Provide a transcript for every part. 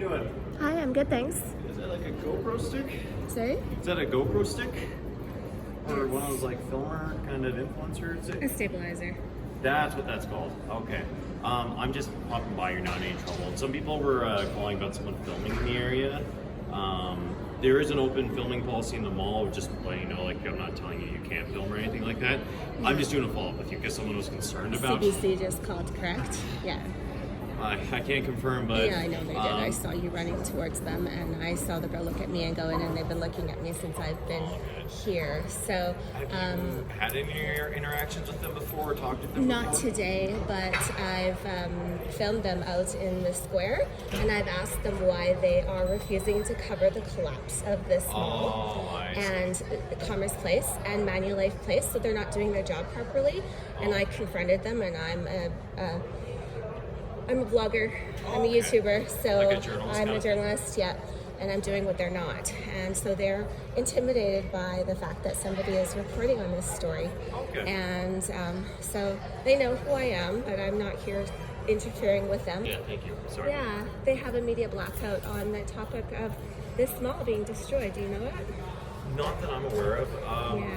doing? Hi, I'm good, thanks. Is that like a GoPro stick? Sorry? Is that a GoPro stick? Or one of those like filmer kind of influencers? A stabilizer. That's what that's called. Okay. I'm just popping by. You're not in any trouble. And some people were calling about someone filming in the area. There is an open filming policy in the mall, just letting you know, like, I'm not telling you can't film or anything like that. Yeah. I'm just doing a follow-up with you because someone was concerned about. CBC just called, correct? Yeah. I can't confirm, but... Yeah, I know they did. I saw you running towards them, and I saw the girl look at me and go in, and they've been looking at me since I've been here. So, have you had any interactions with them before or talked to them not before? today, but I've filmed them out in the square, and I've asked them why they are refusing to cover the collapse of this mall and Commerce Place and Manulife Place, so they're not doing their job properly. And I confronted them, and I'm a vlogger, I'm a YouTuber, so like I'm a journalist, yeah, and I'm doing what they're not. And so they're intimidated by the fact that somebody is reporting on this story. Okay. And so they know who I am, but I'm not here interfering with them. Yeah, thank you. Sorry. Yeah, they have a media blackout on the topic of this mall being destroyed. Do you know it? Not that I'm aware of.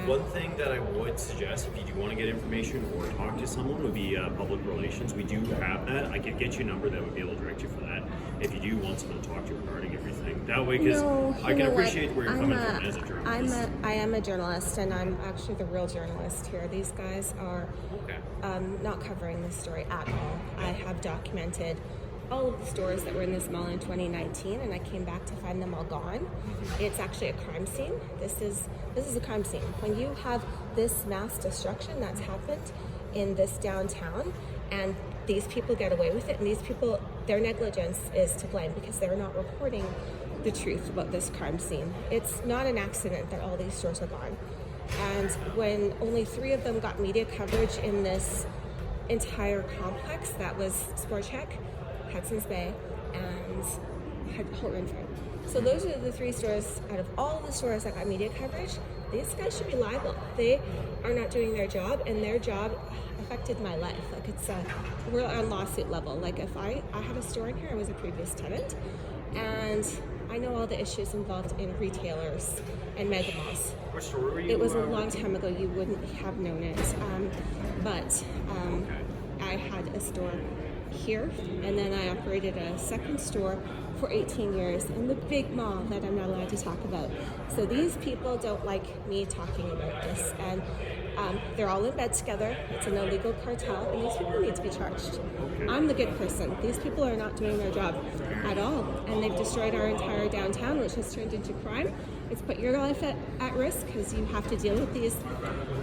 One thing that I would suggest, if you do want to get information or talk to someone, would be public relations. We do have that. I could get you a number that would be able to direct you for that if you do want someone to talk to regarding everything. That way, because I can appreciate where you're coming from as a journalist. I am a journalist, and I'm actually the real journalist here. These guys are not covering this story at all. I have documented all of the stores that were in this mall in 2019, and I came back to find them all gone. It's actually a crime scene. This is a crime scene. When you have this mass destruction that's happened in this downtown, and these people get away with it, and these people, their negligence is to blame because they're not reporting the truth about this crime scene. It's not an accident that all these stores are gone. And when only 3 of them got media coverage in this entire complex, that was Sport Chek, Hudson's Bay, and Holt Renfrew. So those are the 3 stores out of all the stores that got media coverage. These guys should be liable. They are not doing their job, and their job affected my life. Like we're on lawsuit level. Like if I had a store in here, I was a previous tenant, and I know all the issues involved in retailers and mega malls. Which store were you? It was a long time ago. You wouldn't have known it, but I had a store here, and then I operated a second store for 18 years in the big mall that I'm not allowed to talk about. So these people don't like me talking about this, and they're all in bed together. It's an illegal cartel, and these people need to be charged. I'm the good person. These people are not doing their job at all, and they've destroyed our entire downtown, which has turned into crime. It's put your life at risk because you have to deal with these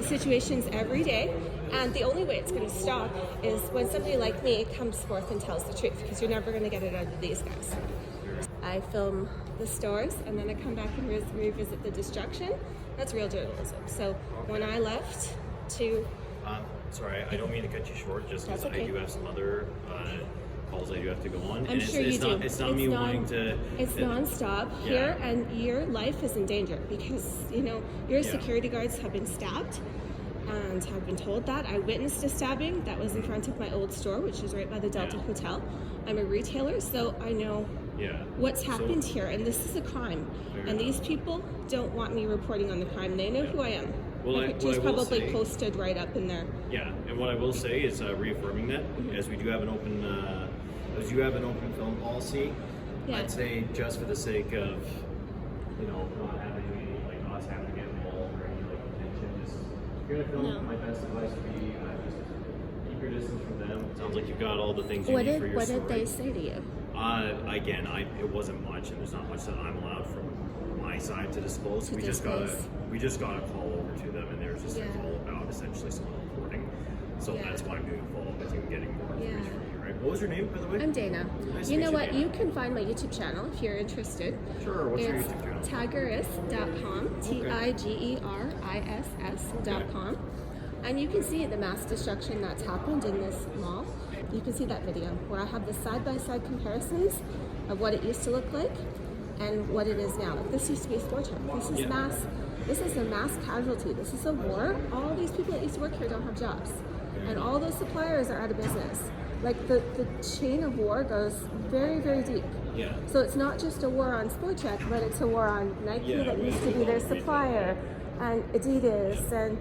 situations every day. And the only way it's going to stop is when somebody like me comes forth and tells the truth, because you're never going to get it out of these guys. I film the stores, and then I come back and revisit the destruction. That's real journalism. So when I left to... sorry, I don't mean to cut you short, just because I do have some other calls I do have to go on. I'm sure you do. It's not me wanting to... It's nonstop here, and your life is in danger because, your security guards have been stabbed and have been told that. I witnessed a stabbing that was in front of my old store, which is right by the Delta Hotel. I'm a retailer, so I know what's happened here, and this is a crime. And these people don't want me reporting on the crime. They know who I am. Well, the picture's probably posted right up in there. Yeah, and what I will say is reaffirming that, as we do have an open film policy. Yeah. I'd say just for the sake of not having us having to get involved or any attention, just if you're gonna film, my best advice would be just keep your distance from them. It sounds like you've got all the things you need for your story. What did they say to you? Again, it wasn't much, and there's not much that I'm allowed from my side to disclose. We just got a call over to them, and there was just a call about essentially someone reporting. So that's why I'm doing a follow-up with you and getting more information from you, right? What was your name, by the way? I'm Dana. Nice you know what? Dana. You can find my YouTube channel if you're interested. Sure. What's your YouTube channel? Tigeris.com. Tigeris.com. And you can see the mass destruction that's happened in this mall. You can see that video where I have the side-by-side comparisons of what it used to look like and what it is now. Like this used to be a Sport Chek. This is mass. This is a mass casualty. This is a war. All these people that used to work here don't have jobs. And all those suppliers are out of business. Like the chain of war goes very, very deep. Yeah. So it's not just a war on Sport Check, but it's a war on Nike that used to be their supplier, and Adidas, and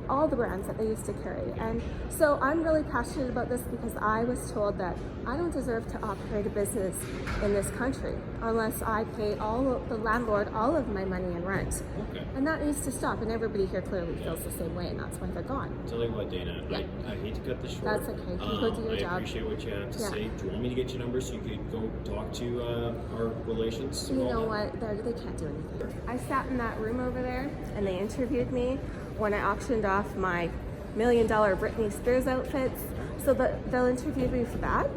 all the brands that they used to carry. And so I'm really passionate about this because I was told that I don't deserve to operate a business in this country unless I pay the landlord all of my money in rent. Okay. And that needs to stop, and everybody here clearly feels the same way, and that's why they're gone. Tell you what, Dana, I hate to cut this short. That's okay. You go do your job. I appreciate what you have to say. Do you want me to get your number so you could go talk to our relations? You know what? They can't do anything. I sat in that room over there, and they interviewed me when I auctioned off my $1 million Britney Spears outfits. So they'll interview me for that,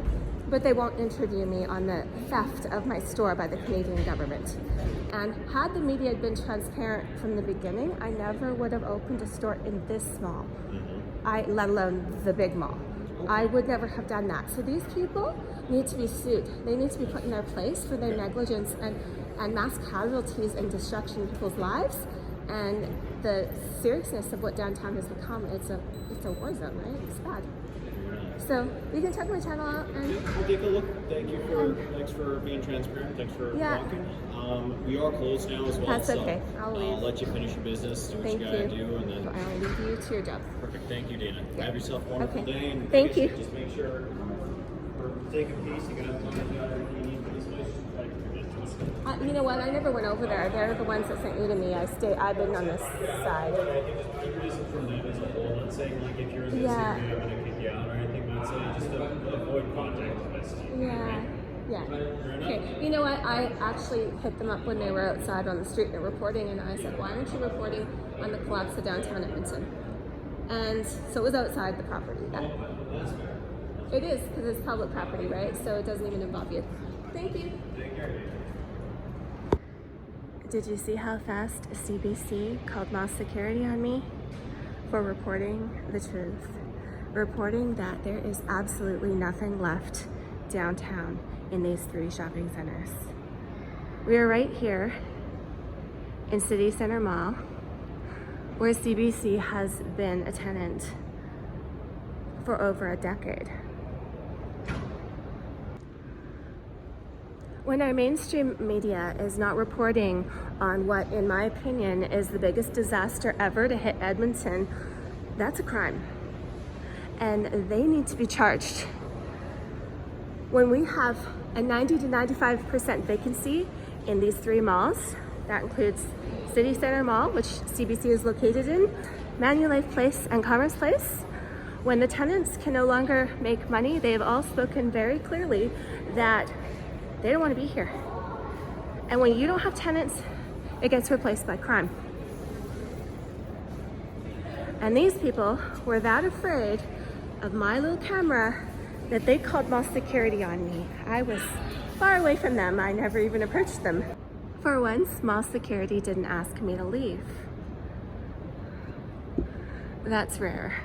but they won't interview me on the theft of my store by the Canadian government. And had the media been transparent from the beginning, I never would have opened a store in this small, let alone the big mall. I would never have done that. So these people need to be sued. They need to be put in their place for their negligence and mass casualties and destruction of people's lives. And the seriousness of what downtown has become, it's a war zone, right? It's bad. So you can check my channel out and we'll take a look. Thanks for being transparent. Thanks for talking. We are closed now as well. That's okay. I'll leave. I'll let you finish your business, do what you gotta do, and then I'll leave you to your job. Perfect. Thank you, Dana. Have yourself a wonderful day. And Thank you. Just make sure we're taking peace. You got if you need this place. You know what? I never went over there. They're the ones that sent you to me. I've been on this side. I think just keep reason from them as a whole. Not saying like if you're in this area, I'm going to kick you out or anything. Not saying just avoid contact with us. Yeah. Okay. You know what? I actually hit them up when they were outside on the street and reporting, and I said, "Why aren't you reporting on the collapse of downtown Edmonton?" And so it was outside the property. It is because it's public property, right? So it doesn't even involve you. Thank you. Did you see how fast CBC called mass security on me for reporting the truth? Reporting that there is absolutely nothing left downtown in these 3 shopping centers. We are right here in City Center Mall, where CBC has been a tenant for over a decade. When our mainstream media is not reporting on what, in my opinion, is the biggest disaster ever to hit Edmonton, that's a crime. And they need to be charged. When we have a 90 to 95% vacancy in these 3 malls, that includes City Center Mall, which CBC is located in, Manulife Place and Commerce Place, when the tenants can no longer make money, they have all spoken very clearly that they don't want to be here. And when you don't have tenants, it gets replaced by crime. And these people were that afraid of my little camera that they called mass security on me. I was far away from them. I never even approached them. For once, mass security didn't ask me to leave. That's rare.